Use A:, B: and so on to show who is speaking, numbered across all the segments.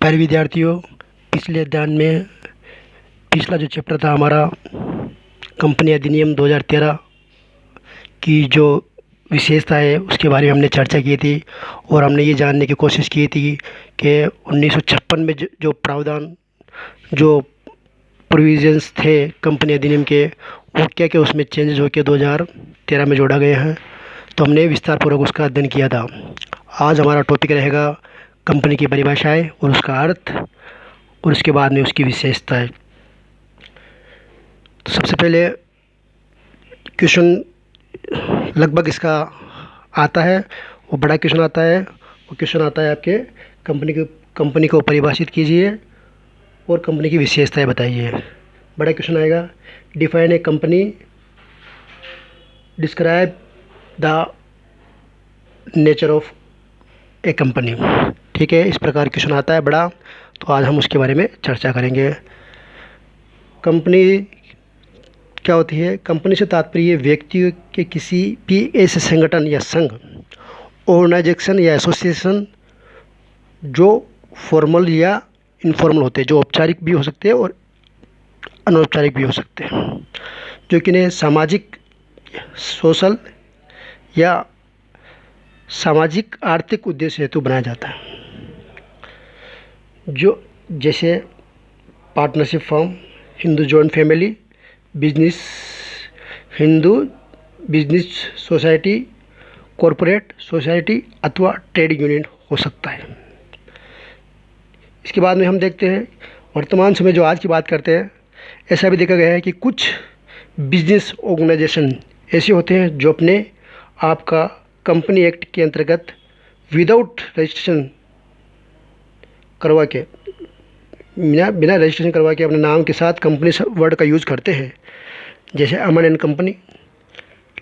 A: प्यारे विद्यार्थियों, पिछले अध्ययन में पिछला जो चैप्टर था हमारा कंपनी अधिनियम 2013 की जो विशेषता है उसके बारे में हमने चर्चा की थी और हमने ये जानने की कोशिश की थी कि 1956 में जो प्रावधान जो प्रोविजंस थे कंपनी अधिनियम के वो क्या क्या उसमें चेंजेस होकर 2013 में जोड़ा गया है। तो हमने विस्तारपूर्वक उसका अध्ययन किया था। आज हमारा टॉपिक रहेगा कंपनी की परिभाषाएं और उसका अर्थ और उसके बाद में उसकी विशेषताएं। तो सबसे पहले क्वेश्चन लगभग इसका आता है, वो बड़ा क्वेश्चन आता है। वो क्वेश्चन आता है आपके कंपनी को परिभाषित कीजिए और कंपनी की विशेषताएं बताइए। बड़ा क्वेश्चन आएगा, define a company, describe the nature of A company. ठीक है, इस प्रकार क्वेश्चन आता है बड़ा, तो आज हम उसके बारे में चर्चा करेंगे। कंपनी क्या होती है? कंपनी से तात्पर्य व्यक्ति के किसी भी ऐसे संगठन या संघ, ऑर्गेनाइजेशन या एसोसिएशन जो फॉर्मल या इनफॉर्मल होते हैं, जो औपचारिक भी हो सकते हैं और अनौपचारिक भी हो सकते हैं, जो कि सामाजिक, सोशल या सामाजिक आर्थिक उद्देश्य हेतु बनाया जाता है। जो जैसे partnership firm, Hindu joint family, Hindu business society, corporate society अथवा ट्रेड यूनियन हो सकता है। इसके बाद में हम देखते हैं वर्तमान समय जो आज की बात करते हैं, ऐसा भी देखा गया है कि कुछ बिजनेस ऑर्गेनाइजेशन ऐसे होते हैं जो अपने आप का कंपनी एक्ट के अंतर्गत विदाउट रजिस्ट्रेशन करवा के, बिना रजिस्ट्रेशन करवा के अपने नाम के साथ कंपनी वर्ड का यूज़ करते हैं, जैसे अमन एंड कंपनी।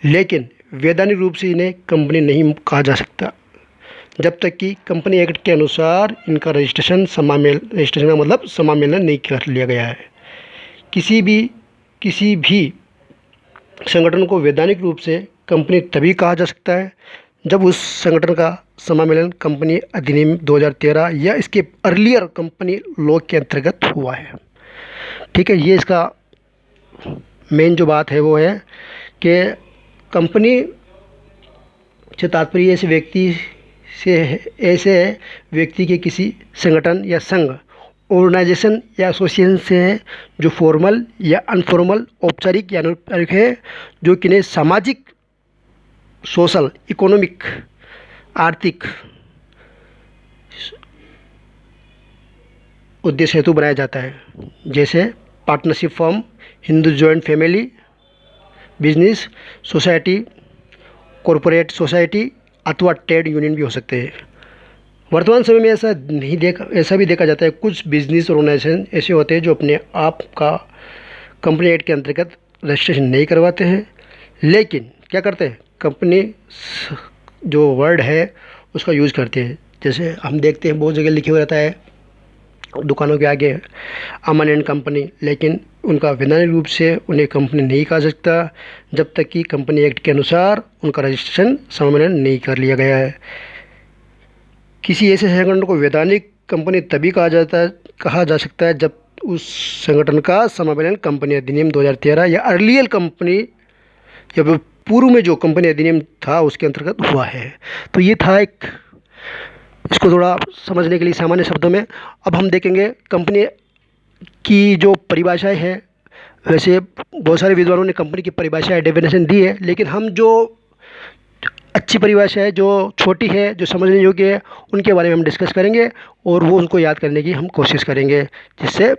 A: लेकिन वैधानिक रूप से इन्हें कंपनी नहीं कहा जा सकता जब तक कि कंपनी एक्ट के अनुसार इनका रजिस्ट्रेशन का मतलब समामेलन नहीं कर लिया गया है। किसी भी संगठन को वैधानिक रूप से कंपनी तभी कहा जा सकता है जब उस संगठन का समामेलन कंपनी अधिनियम 2013 या इसके अर्लियर कंपनी लॉ के अंतर्गत हुआ है। ठीक है, ये इसका मेन जो बात है वो है कि कंपनी से तात्पर्य ऐसे व्यक्ति के किसी संगठन या संघ, ऑर्गेनाइजेशन या एसोसिएशन से है जो फॉर्मल या अनफॉर्मल, औपचारिक या अनौपचारिक है, जो कि सामाजिक, सोशल, इकोनॉमिक, आर्थिक उद्देश्य हेतु बनाया जाता है। जैसे partnership firm, Hindu joint family, business society, corporate society अथवा ट्रेड यूनियन भी हो सकते हैं। वर्तमान समय में ऐसा भी देखा जाता है, कुछ बिजनेस ऑर्गेनाइजेशन ऐसे होते हैं जो अपने आप का कंपनी एक्ट के अंतर्गत रजिस्ट्रेशन नहीं करवाते हैं, लेकिन क्या करते हैं, कंपनी जो वर्ड है उसका यूज़ करते हैं। जैसे हम देखते हैं बहुत जगह लिखे हुए रहता है दुकानों के आगे अमन एंड कंपनी, लेकिन उनका वैधानिक रूप से उन्हें कंपनी नहीं कहा सकता जब तक कि कंपनी एक्ट के अनुसार उनका रजिस्ट्रेशन समामेलन नहीं कर लिया गया है। किसी ऐसे संगठन को वैधानिक कंपनी तभी कहा जा सकता है जब उस संगठन का समामेलन कंपनी अधिनियम 2013 या अर्लियर कंपनी या पूर्व में जो कंपनी अधिनियम था उसके अंतर्गत हुआ है। तो ये था इसको थोड़ा समझने के लिए सामान्य शब्दों में। अब हम देखेंगे कंपनी की जो परिभाषाएं है। वैसे बहुत सारे विद्वानों ने कंपनी की परिभाषा डेफिनेशन दी है, लेकिन हम जो अच्छी परिभाषा है, जो छोटी है, जो समझने योग्य है, उनके बारे में हम डिस्कस करेंगे और वो उनको याद करने की हम कोशिश करेंगे, जिससे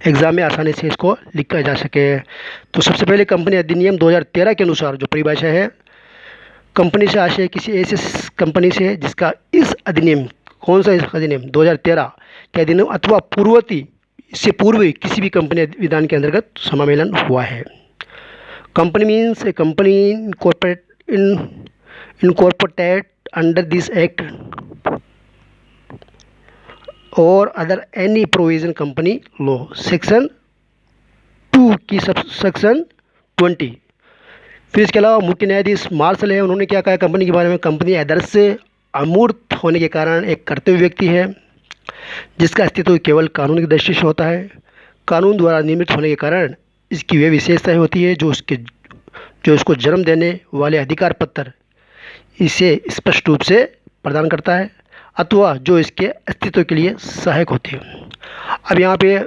A: एग्ज़ाम में आसानी से इसको लिखा जा सके। तो सबसे पहले कंपनी अधिनियम 2013 के अनुसार जो परिभाषा है, कंपनी से आशय किसी ऐसे कंपनी से जिसका इस अधिनियम, कौन सा इस अधिनियम 2013 के अधिनियम अथवा इससे पूर्व किसी भी कंपनी विधान के अंतर्गत समामेलन हुआ है। Company means A company incorporated under this act और other any provision company law, section 2 की सेक्शन 20। फिर इसके अलावा मुख्य न्यायाधीश मार्शल है, उन्होंने क्या कहा कंपनी के बारे में, कंपनी आदर्श से अमूर्त होने के कारण एक कर्तव्य व्यक्ति है। जिसका अस्तित्व केवल कानून की दृष्टि से होता है। कानून द्वारा निर्मित होने के कारण इसकी वे विशेषताएं होती है जो उसको जन्म देने वाले अधिकार पत्र इसे स्पष्ट रूप से प्रदान करता है अथवा जो इसके अस्तित्व के लिए सहायक होती है। अब यहाँ पे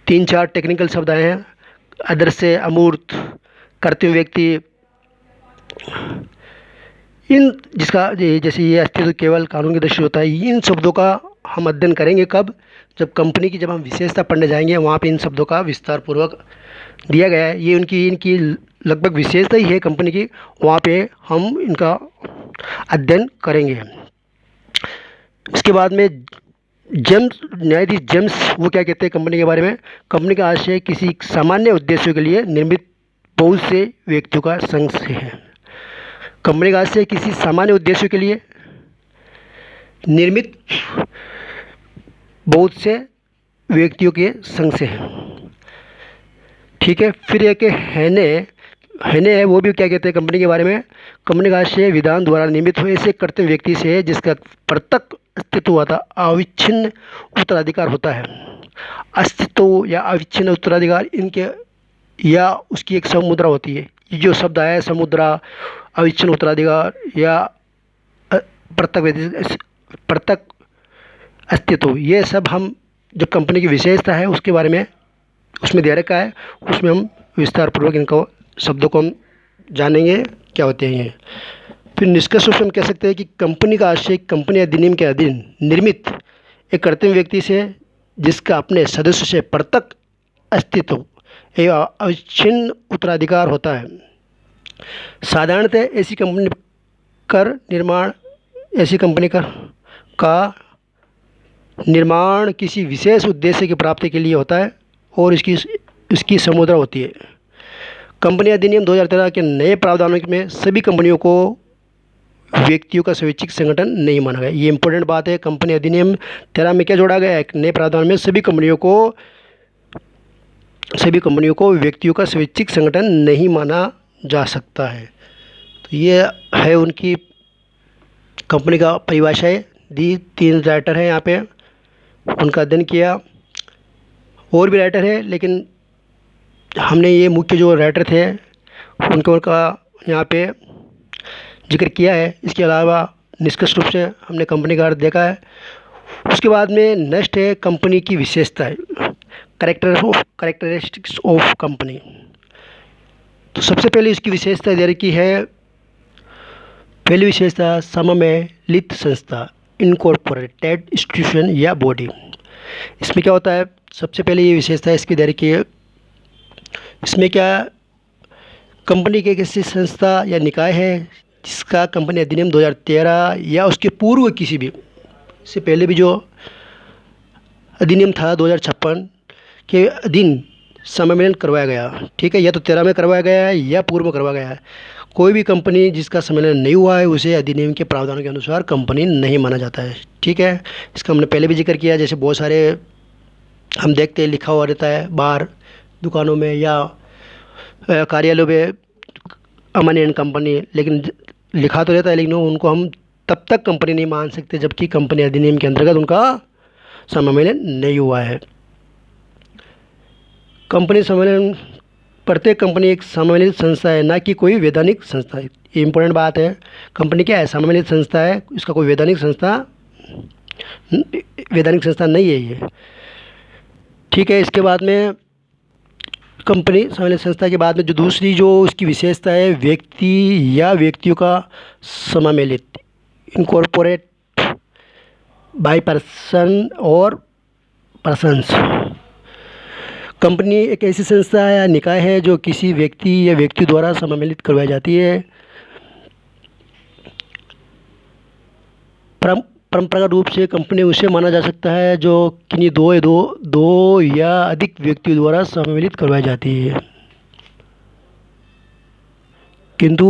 A: 3-4 टेक्निकल शब्द आए हैं। अदृश्य, अमूर्त, कृत्रिम व्यक्ति, इन जिसका जैसे ये अस्तित्व केवल कानून की दृष्टि होता है, इन शब्दों का हम अध्ययन करेंगे कब? जब कंपनी की जब हम विशेषता पढ़ने जाएंगे, वहाँ पे इन शब्दों का विस्तार पूर्वक दिया गया है। ये इनकी लगभग विशेषता ही है कंपनी की, वहाँ पे हम इनका अध्ययन करेंगे। इसके बाद में न्यायाधीश जेम्स वो क्या कहते हैं कंपनी के बारे में? कंपनी का आशय किसी सामान्य उद्देश्यों के लिए निर्मित बहुत से व्यक्तियों का संघ से है। कंपनी का आशय किसी सामान्य उद्देश्यों के लिए निर्मित बहुत से व्यक्तियों के संघ से है। ठीक है। फिर एक हैने है, वो भी क्या कहते हैं कंपनी के बारे में? कंपनी का आशय विधान द्वारा निर्मित हुए ऐसे कर्तव्य व्यक्ति से है जिसका प्रत्यक्ष अस्तित्व होता अविच्छिन्न उत्तराधिकार होता है। अस्तित्व या अविच्छिन्न उत्तराधिकार इनके या उसकी एक समुद्रा होती है। ये जो शब्द आया है समुद्रा, अविच्छिन्न उत्तराधिकार या प्रत्यक्ष अस्तित्व, ये सब हम जो कंपनी की विशेषता है उसके बारे में उसमें दे रखा है, उसमें हम विस्तार पूर्वक इनको शब्दों को हम जानेंगे क्या होते हैं ये। फिर निष्कर्ष रूप से हम कह सकते हैं कि कंपनी का आशय कंपनी अधिनियम के अधीन निर्मित एक कर्तव्य व्यक्ति से जिसका अपने सदस्य से प्रत्यक्ष अस्तित्व एवं अविच्छिन्न उत्तराधिकार होता है। साधारणतः ऐसी कंपनी का निर्माण किसी विशेष उद्देश्य की प्राप्ति के लिए होता है और इसकी समुद्रा होती है। कंपनी अधिनियम 2013 के नए प्रावधानों में सभी कंपनियों को व्यक्तियों का स्वैच्छिक संगठन नहीं माना गया। ये इंपॉर्टेंट बात है। कंपनी अधिनियम 13 में क्या जोड़ा गया है? नए प्रावधान में सभी कंपनियों को व्यक्तियों का स्वैच्छिक संगठन नहीं माना जा सकता है। तो ये है उनकी कंपनी का परिभाषाएं दी। 3 राइटर हैं यहाँ पे, उनका अध्ययन किया। और भी राइटर है लेकिन हमने ये मुख्य जो राइटर थे उनका यहाँ पे जिक्र किया है। इसके अलावा निष्कर्ष रूप से हमने कंपनी का अर्थ देखा है। उसके बाद में नेक्स्ट है कंपनी की विशेषताएं, कैरेक्टरिस्टिक्स ऑफ कंपनी। तो सबसे पहले इसकी विशेषता दे रखी है। पहली विशेषता सममेलित संस्था, इनकॉर्पोरेटेड इंस्टीट्यूशन या बॉडी। इसमें क्या होता है? सबसे पहले ये विशेषता इसकी दे रखी है। इसमें क्या कंपनी के किसी संस्था या निकाय है जिसका कंपनी अधिनियम 2013 या उसके पूर्व किसी भी से पहले भी जो अधिनियम था 2056 के अधीन सम्मेलन करवाया गया। ठीक है, या तो 13 में करवाया गया है या पूर्व में करवाया गया है। कोई भी कंपनी जिसका सम्मेलन नहीं हुआ है उसे अधिनियम के प्रावधानों के अनुसार कंपनी नहीं माना जाता है। ठीक है, इसका हमने पहले भी जिक्र किया। जैसे बहुत सारे हम देखते हैं लिखा हुआ रहता है बाहर दुकानों में या कार्यालयों में अमन एंड कंपनी, लेकिन लिखा तो रहता है लेकिन उनको हम तब तक कंपनी नहीं मान सकते जबकि कंपनी अधिनियम के अंतर्गत उनका सम्मेलन नहीं हुआ है। कंपनी सम्मेलन, प्रत्येक कंपनी एक सम्मिलित संस्था है, ना कि कोई वैधानिक संस्था है। ये इंपॉर्टेंट बात है। कंपनी क्या है? सम्मिलित संस्था है, इसका कोई वैधानिक संस्था नहीं है ये। ठीक है, इसके बाद में कंपनी सम्मिलित संस्था के बाद में जो दूसरी जो उसकी विशेषता है, व्यक्ति या व्यक्तियों का सम्मिलित, इनकॉर्पोरेट बाय पर्सन और पर्सन्स। कंपनी एक ऐसी संस्था या निकाय है जो किसी व्यक्ति या व्यक्ति द्वारा सम्मिलित करवाई जाती है। परंपरागत रूप से कंपनी उसे माना जा सकता है जो किन्हीं दो या अधिक व्यक्तियों द्वारा सम्मिलित करवाई जाती है। किंतु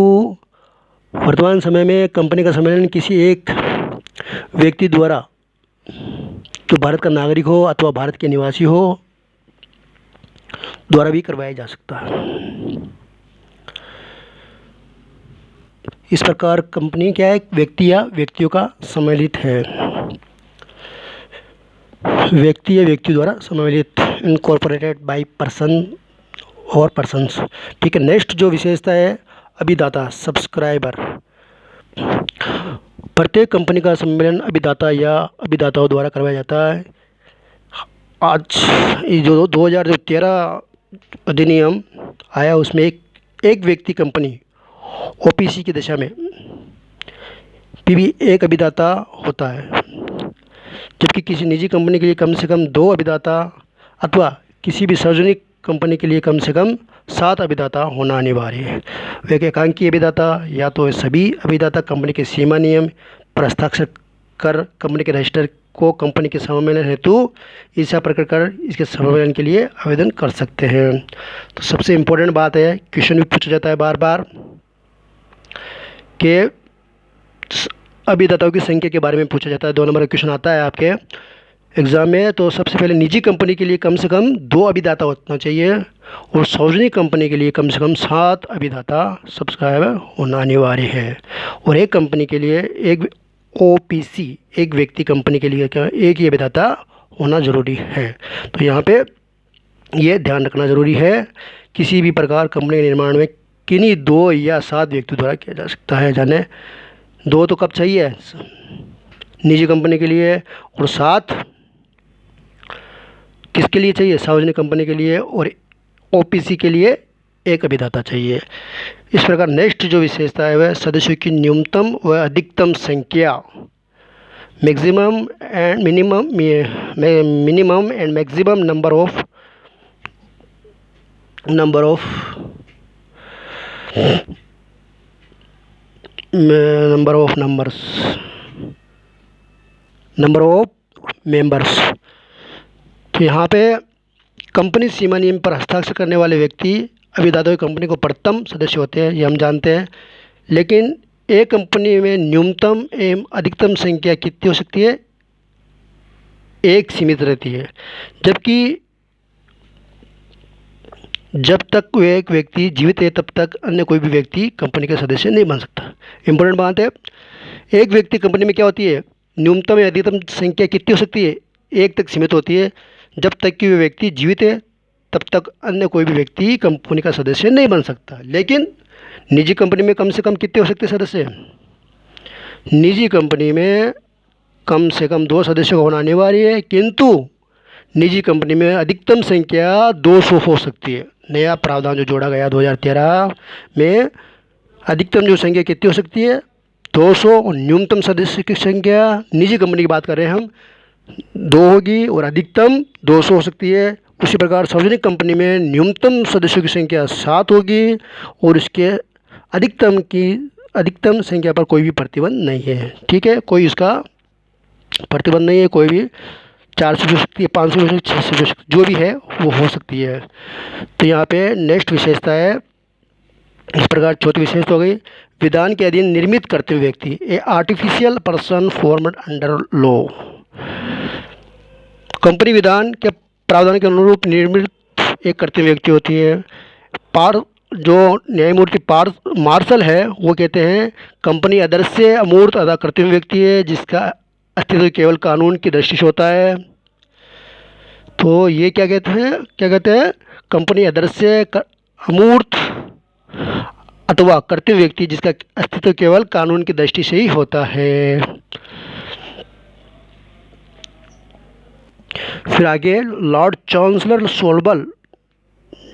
A: वर्तमान समय में कंपनी का सम्मेलन किसी एक व्यक्ति द्वारा, जो भारत का नागरिक हो अथवा भारत के निवासी हो, द्वारा भी करवाया जा सकता है। इस प्रकार कंपनी क्या है? व्यक्ति या व्यक्तियों का सम्मिलित है। व्यक्ति या व्यक्ति द्वारा सम्मिलित, इनकॉर्पोरेटेड बाय पर्सन और पर्सन्स। ठीक है, नेक्स्ट जो विशेषता है अभिदाता, सब्सक्राइबर। प्रत्येक कंपनी का सम्मेलन अभिदाता या अभिदाताओं द्वारा करवाया जाता है। आज ये जो 2013 अधिनियम आया उसमें एक व्यक्ति कंपनी ओपीसी की दशा में भी एक अभिदाता होता है, जबकि किसी निजी कंपनी के लिए कम से कम 2 अभिदाता अथवा किसी भी सार्वजनिक कंपनी के लिए कम से कम 7 अभिदाता होना अनिवार्य है। वे एकांकी अभिदाता या तो सभी अभिदाता कंपनी के सीमा नियम पर हस्ताक्षर कर कंपनी के रजिस्टर को कंपनी के सम्मेलन हेतु इच्छा प्रकट कर इसके सम्मेलन के लिए आवेदन कर सकते हैं। तो सबसे इम्पोर्टेंट बात है, क्वेश्चन भी पूछा जाता है बार बार कि अभिदाताओं की संख्या के बारे में पूछा जाता है। 2 नंबर का क्वेश्चन आता है आपके एग्ज़ाम में। तो सबसे पहले निजी कंपनी के लिए कम से कम 2 अभिदाता होना चाहिए और सार्वजनिक कंपनी के लिए कम से कम 7 अभिदाता सब्सक्राइबर होना अनिवार्य है। और एक कंपनी के लिए एक ओपीसी, एक व्यक्ति कंपनी के लिए क्या एक ही अभिदाता होना ज़रूरी है। तो यहाँ पे ये ध्यान रखना ज़रूरी है, किसी भी प्रकार कंपनी के निर्माण में किन्हीं 2 या 7 व्यक्ति द्वारा किया जा सकता है। जाने 2 तो कब चाहिए निजी कंपनी के लिए और 7 किसके लिए चाहिए, सार्वजनिक कंपनी के लिए और ओपीसी के लिए एक अभिदाता चाहिए। इस प्रकार नेक्स्ट जो विशेषता है वह सदस्यों की न्यूनतम व अधिकतम संख्या, maximum and minimum and maximum number of members. तो यहाँ पे कंपनी सीमा नियम पर हस्ताक्षर करने वाले व्यक्ति अभिदाता कंपनी को प्रथम सदस्य होते हैं, ये हम जानते हैं। लेकिन एक कंपनी में न्यूनतम एवं अधिकतम संख्या कितनी हो सकती है, 1 सीमित रहती है, जबकि जब तक वो एक व्यक्ति जीवित है तब तक अन्य कोई भी व्यक्ति कंपनी का सदस्य नहीं बन सकता। इम्पोर्टेंट बात है, एक व्यक्ति कंपनी में क्या होती है, न्यूनतम या अधिकतम संख्या कितनी हो सकती है, 1 तक सीमित होती है। जब तक कि वह व्यक्ति जीवित है तब तक अन्य कोई भी व्यक्ति कंपनी का सदस्य नहीं बन सकता। लेकिन निजी कंपनी में कम से कम कितने हो सकते हैं सदस्य, निजी कंपनी में कम से कम 2 सदस्यों का होना अनिवार्य है, किंतु निजी कंपनी में अधिकतम संख्या 200 हो सकती है। नया प्रावधान जो जोड़ा गया 2013 में, अधिकतम जो संख्या कितनी हो सकती है, 200, और न्यूनतम सदस्य की संख्या निजी कंपनी की बात कर रहे हैं हम 2 होगी और अधिकतम 200 हो सकती है। उसी प्रकार सार्वजनिक कंपनी में न्यूनतम सदस्यों की संख्या 7 होगी और इसके अधिकतम संख्या पर कोई भी प्रतिबंध नहीं है। ठीक है, कोई इसका प्रतिबंध नहीं है, कोई भी 400 भी हो सकती है, 500 भी हो सकती है, 600 भी हो सकती है, जो भी है वो हो सकती है। तो यहाँ पे नेक्स्ट विशेषता है, इस प्रकार चौथी विशेषता हो गई, विधान के अधीन निर्मित करते हुए व्यक्ति, a artificial person formed under law. Company विधान के प्रावधान के अनुरूप निर्मित एक करते हुए व्यक्ति होती है। जो न्यायमूर्ति मार्शल है वो कहते हैं कंपनी आदर्श से अमूर्त अदा करते हुए व्यक्ति है जिसका अस्तित्व केवल कानून की दृष्टि से होता है। तो ये क्या कहते हैं कंपनी आदर्श से अमूर्त अथवा करते हुए व्यक्ति जिसका अस्तित्व केवल कानून की दृष्टि से ही होता है। फिर आगे लॉर्ड चांसलर सोलबल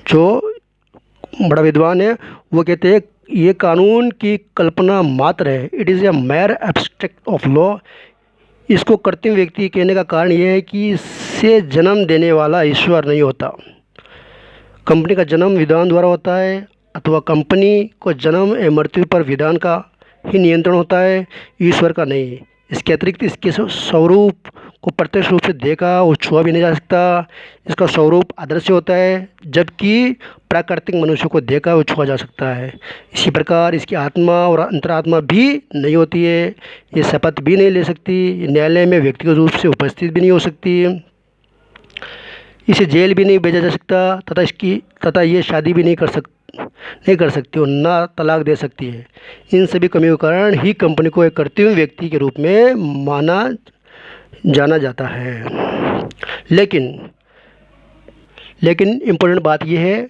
A: जो बड़ा विद्वान है वो कहते हैं ये कानून की कल्पना मात्र है, it is a mayor abstract of law. इसको करते हुए व्यक्ति कहने का कारण यह है कि इससे जन्म देने वाला ईश्वर नहीं होता। कंपनी का जन्म विधान द्वारा होता है अथवा कंपनी को जन्म एवं मृत्यु पर विधान का ही नियंत्रण होता है, ईश्वर का नहीं। इसके अतिरिक्त इसके स्वरूप को प्रत्यक्ष रूप से देखा और छुआ भी नहीं जा सकता। इसका स्वरूप अदृश्य होता है जबकि प्राकृतिक मनुष्य को देखा और छुआ जा सकता है। इसी प्रकार इसकी आत्मा और अंतरात्मा भी नहीं होती है, ये शपथ भी नहीं ले सकती, न्यायालय में व्यक्तिगत रूप से उपस्थित भी नहीं हो सकती, इसे जेल भी नहीं भेजा जा सकता तथा ये शादी भी नहीं कर सकती और ना तलाक दे सकती है। इन सभी कमियों के कारण ही कंपनी को एक करते हुए व्यक्ति के रूप में माना जाना जाता है। लेकिन इम्पोर्टेंट बात यह है,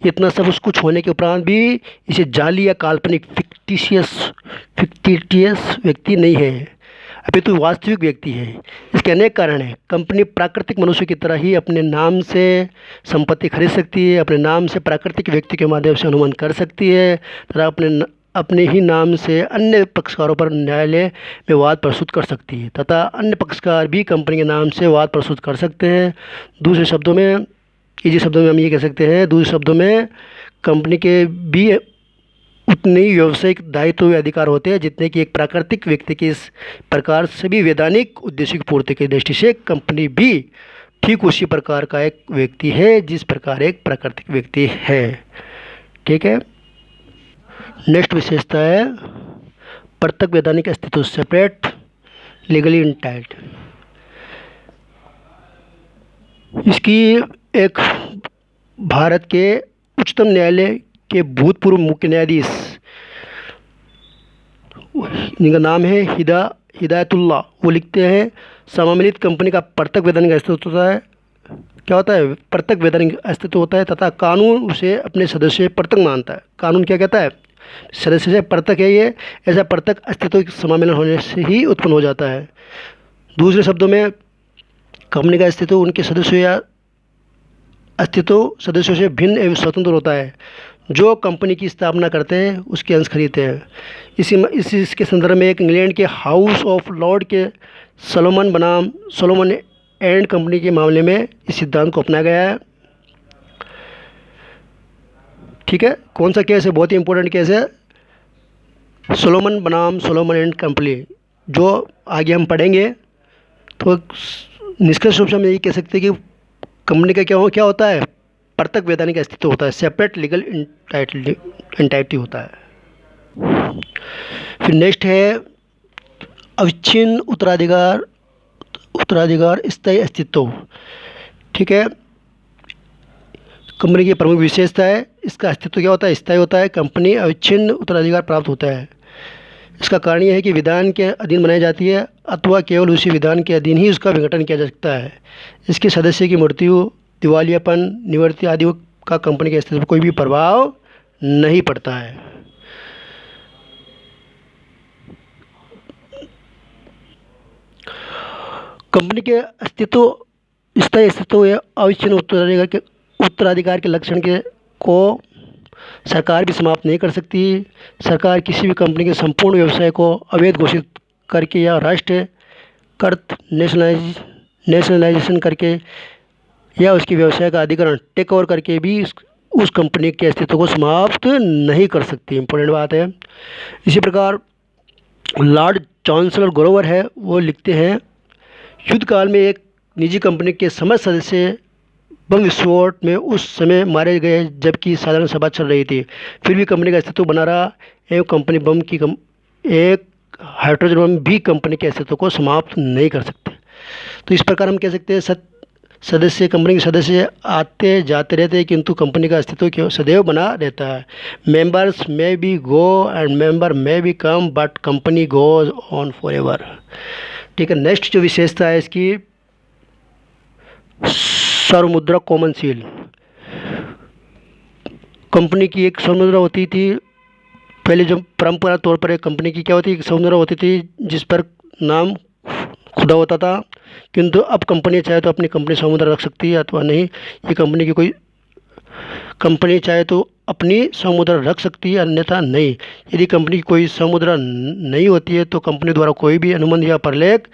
A: इतना सब कुछ होने के उपरांत भी इसे जाली या काल्पनिक फिक्टिशियस व्यक्ति नहीं है, अपितु वास्तविक व्यक्ति है। इसके अनेक कारण हैं। कंपनी प्राकृतिक मनुष्य की तरह ही अपने नाम से संपत्ति खरीद सकती है, अपने नाम से प्राकृतिक व्यक्ति के माध्यम से अनुमान कर सकती है तथा अपने ही नाम से अन्य पक्षकारों पर न्यायालय में वाद प्रस्तुत कर सकती है तथा अन्य पक्षकार भी कंपनी के नाम से वाद प्रस्तुत कर सकते हैं। दूसरे शब्दों में, इजी शब्दों में हम ये कह सकते हैं, दूसरे शब्दों में कंपनी के भी उतने ही व्यावसायिक दायित्व व अधिकार होते हैं जितने कि एक प्राकृतिक व्यक्ति के। इस प्रकार सभी वैधानिक उद्देश्यों की पूर्ति की दृष्टि से कंपनी भी ठीक उसी प्रकार का एक व्यक्ति है जिस प्रकार एक प्राकृतिक व्यक्ति है। ठीक है। नेक्स्ट विशेषता है पृथक वैधानिक अस्तित्व, सेपरेट लीगली इंटाइट। इसकी एक भारत के उच्चतम न्यायालय के भूतपूर्व मुख्य न्यायाधीश, जिनका नाम है हिदायतुल्लाह, वो लिखते हैं समामिलित कंपनी का पृथक वैधानिक अस्तित्व होता है। क्या होता है? पृथक वैधानिक अस्तित्व होता है तथा कानून उसे अपने सदस्य पृथक मानता है। कानून क्या कहता है? सदस्य से पृथक है ये, ऐसा पृथक अस्तित्व समामिलन होने से ही उत्पन्न हो जाता है। दूसरे शब्दों में कंपनी का अस्तित्व उनके सदस्यों या अस्तित्व सदस्यों से भिन्न एवं स्वतंत्र होता है जो कंपनी की स्थापना करते हैं, उसके अंश खरीदते हैं। इसके संदर्भ में एक इंग्लैंड के हाउस ऑफ लॉर्ड के सोलोमन एंड कंपनी के मामले में इस सिद्धांत को अपनाया गया है। ठीक है। कौन सा केस है? बहुत ही इंपॉर्टेंट केस है, सोलोमन एंड कंपनी, जो आगे हम पढ़ेंगे। तो निष्कर्ष रूप से हम यही कह सकते हैं कि कंपनी का क्या होता है? पृथक वैधानिक अस्तित्व होता है, सेपरेट लीगल एंटाइटी होता है। फिर नेक्स्ट है अविच्छिन्न उत्तराधिकार स्थायी अस्तित्व। ठीक है। कंपनी की प्रमुख विशेषता है, इसका अस्तित्व क्या होता है? स्थायी होता है। कंपनी अविच्छिन्न उत्तराधिकार प्राप्त होता है। इसका कारण यह है कि विधान के अधीन बनाई जाती है अथवा केवल उसी विधान के अधीन ही उसका विघटन किया जा सकता है। इसके सदस्य की मृत्यु, दिवालियापन, निवृत्ति आदि का कंपनी के अस्तित्व पर कोई भी प्रभाव नहीं पड़ता है। कंपनी के स्थायी अस्तित्व या अविच्छिन्न उत्तराधिकार के लक्षण को सरकार भी समाप्त नहीं कर सकती। सरकार किसी भी कंपनी के संपूर्ण व्यवसाय को अवैध घोषित करके या राष्ट्रीयकृत नेशनलाइजेशन करके या उसके व्यवसाय का अधिग्रहण टेक ओवर करके भी उस कंपनी के अस्तित्व को समाप्त नहीं कर सकती। इम्पोर्टेंट बात है। इसी प्रकार लॉर्ड चांसलर ग्रोवर है, वो लिखते हैं युद्ध काल में एक निजी कंपनी के समस्त सदस्य बम विस्फोट में उस समय मारे गए जबकि साधारण सभा चल रही थी, फिर भी कंपनी का अस्तित्व बना रहा एवं कंपनी बम की एक हाइड्रोजन बम भी कंपनी के अस्तित्व को समाप्त नहीं कर सकते। तो इस प्रकार हम कह सकते हैं कंपनी के सदस्य आते जाते रहते हैं किंतु कंपनी का अस्तित्व क्यों सदैव बना रहता है। Members may be go and member may be come but company goes on for ever. ठीक है। नेक्स्ट जो विशेषता है इसकी सर्वमुद्रा कॉमन सील। कंपनी की एक सर्वमुद्रा होती थी पहले, जो परंपरा तौर पर एक कंपनी की क्या होती है, एक सर्वमुद्रा होती थी जिस पर नाम खुदा होता था, किंतु अब कंपनी चाहे तो अपनी कंपनी सर्वमुद्रा रख सकती है अथवा नहीं। ये कंपनी की कोई कंपनी चाहे तो अपनी सर्वमुद्रा रख सकती है अन्यथा नहीं। यदि कंपनी की कोई सर्वमुद्रा नहीं होती है तो कंपनी द्वारा कोई भी अनुबंध या प्रलेख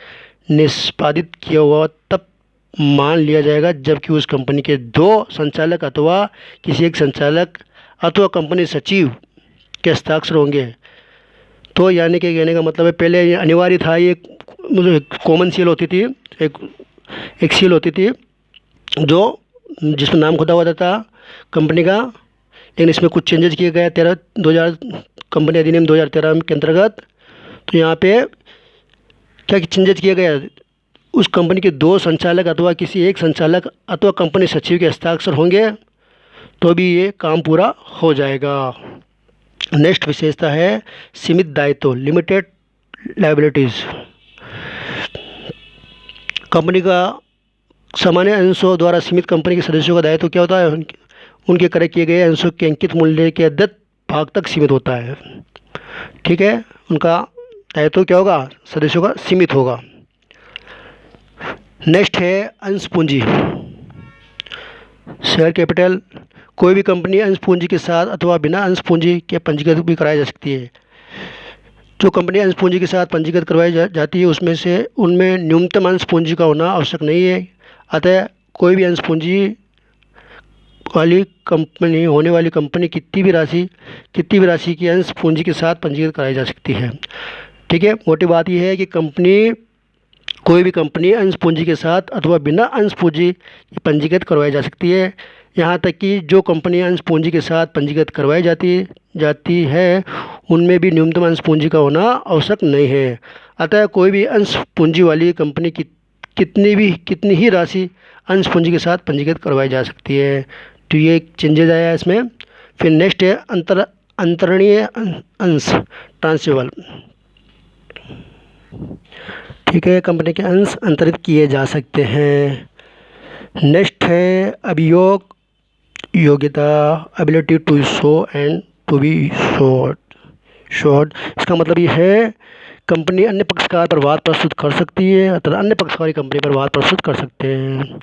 A: निष्पादित किया हुआ तब मान लिया जाएगा जबकि उस कंपनी के दो संचालक अथवा किसी एक संचालक अथवा कंपनी सचिव के हस्ताक्षर होंगे। तो यानी कि कहने का मतलब है पहले ये अनिवार्य था, ये कॉमन सील होती थी, एक सील होती थी जो जिसमें नाम खुदा होता था कंपनी का, लेकिन इसमें कुछ चेंजेस किए गए 2000 कंपनी अधिनियम 2013 के अंतर्गत। तो यहाँ पे क्या चेंजेस किए गए, उस कंपनी के दो संचालक अथवा किसी एक संचालक अथवा कंपनी सचिव के हस्ताक्षर होंगे तो भी ये काम पूरा हो जाएगा। नेक्स्ट विशेषता है सीमित दायित्व, लिमिटेड लायबिलिटीज़। कंपनी का सामान्य अंशों द्वारा सीमित कंपनी के सदस्यों का दायित्व क्या होता है? उनके क्रय किए गए अंशों के अंकित मूल्य के अद्यत भाग तक सीमित होता है। ठीक है, उनका दायित्व क्या होगा? सदस्यों का सीमित होगा। नेक्स्ट है अंश पूंजी, शेयर कैपिटल। कोई भी कंपनी अंश पूंजी के साथ अथवा बिना अंश पूंजी के पंजीकृत भी कराई जा सकती है। जो कंपनी अंश पूंजी के साथ पंजीकृत करवाई जाती है उनमें न्यूनतम अंश पूंजी का होना आवश्यक नहीं है। अतः कोई भी अंश पूंजी वाली कंपनी होने वाली कंपनी कितनी भी राशि की अंश पूंजी के साथ पंजीकृत कराई जा सकती है। ठीक है, मोटी बात यह है कि कोई भी कंपनी अंश पूंजी के साथ अथवा बिना अंश पूंजी पंजीकृत करवाई जा सकती है। यहाँ तक कि जो कंपनी अंश पूंजी के साथ पंजीकृत करवाई जाती है उनमें भी न्यूनतम अंश पूंजी का होना आवश्यक नहीं है। अतः कोई भी अंश पूंजी वाली कंपनी की कितनी ही राशि अंश पूंजी के साथ पंजीकृत करवाई जा सकती है। तो ये चेंजेज आया इसमें। फिर नेक्स्ट है अंतरणीय अंश, ट्रांसफरेबल। ठीक है, कंपनी के अंश अंतरित किए जा सकते हैं। नेक्स्ट है अभियोग योग्यता, ability to show and to be showed. इसका मतलब ये है कंपनी अन्य पक्षकार पर वाद प्रस्तुत कर सकती है अथवा अन्य पक्षकारी कंपनी पर वाद प्रस्तुत कर सकते हैं।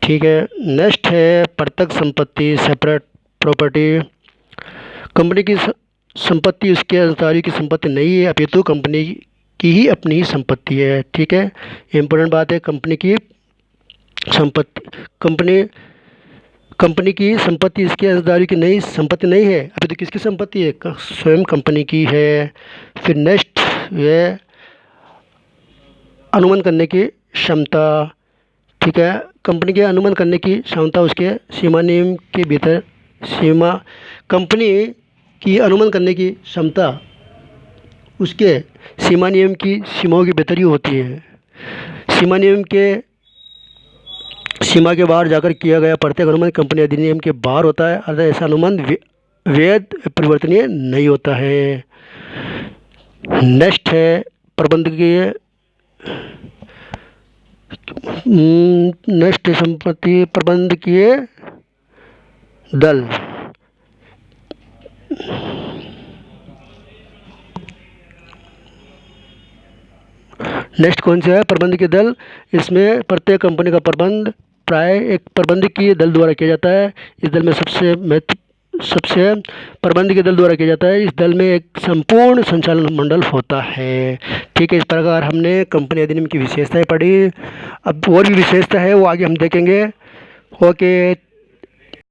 A: ठीक है, नेक्स्ट है प्रत्यक्ष संपत्ति, सेपरेट प्रॉपर्टी। कंपनी की संपत्ति उसके अधिकारियों की संपत्ति नहीं है, अपितु कंपनी की ही अपनी ही संपत्ति है। ठीक है, इम्पोर्टेंट बात है, कंपनी की संपत्ति इसके अंशधारियों की नई संपत्ति नहीं है, अपितु किसकी संपत्ति है? स्वयं कंपनी की है। फिर नेक्स्ट है अनुमान करने की क्षमता। ठीक है, कंपनी के अनुमान करने की क्षमता उसके सीमा नियम के भीतर कंपनी की अनुमान करने की क्षमता उसके सीमा नियम की सीमाओं के भीतर ही होती है। सीमा नियम के सीमा के बाहर जाकर किया गया प्रत्येक अनुमान कंपनी अधिनियम के बाहर होता है। अतः ऐसा अनुमान वैध परिवर्तनीय नहीं होता है। नेक्स्ट है प्रबंधकीय दल। नेक्स्ट कौन सा है? प्रबंधकीय दल। इसमें प्रत्येक कंपनी का प्रबंध प्राय एक प्रबंधकीय दल द्वारा किया जाता है। इस दल में सबसे प्रबंधकीय दल द्वारा किया जाता है। इस दल में एक संपूर्ण संचालन मंडल होता है। ठीक है, इस प्रकार हमने कंपनी अधिनियम की विशेषताएं पढ़ी। अब और भी विशेषता है वो आगे हम देखेंगे। ओके।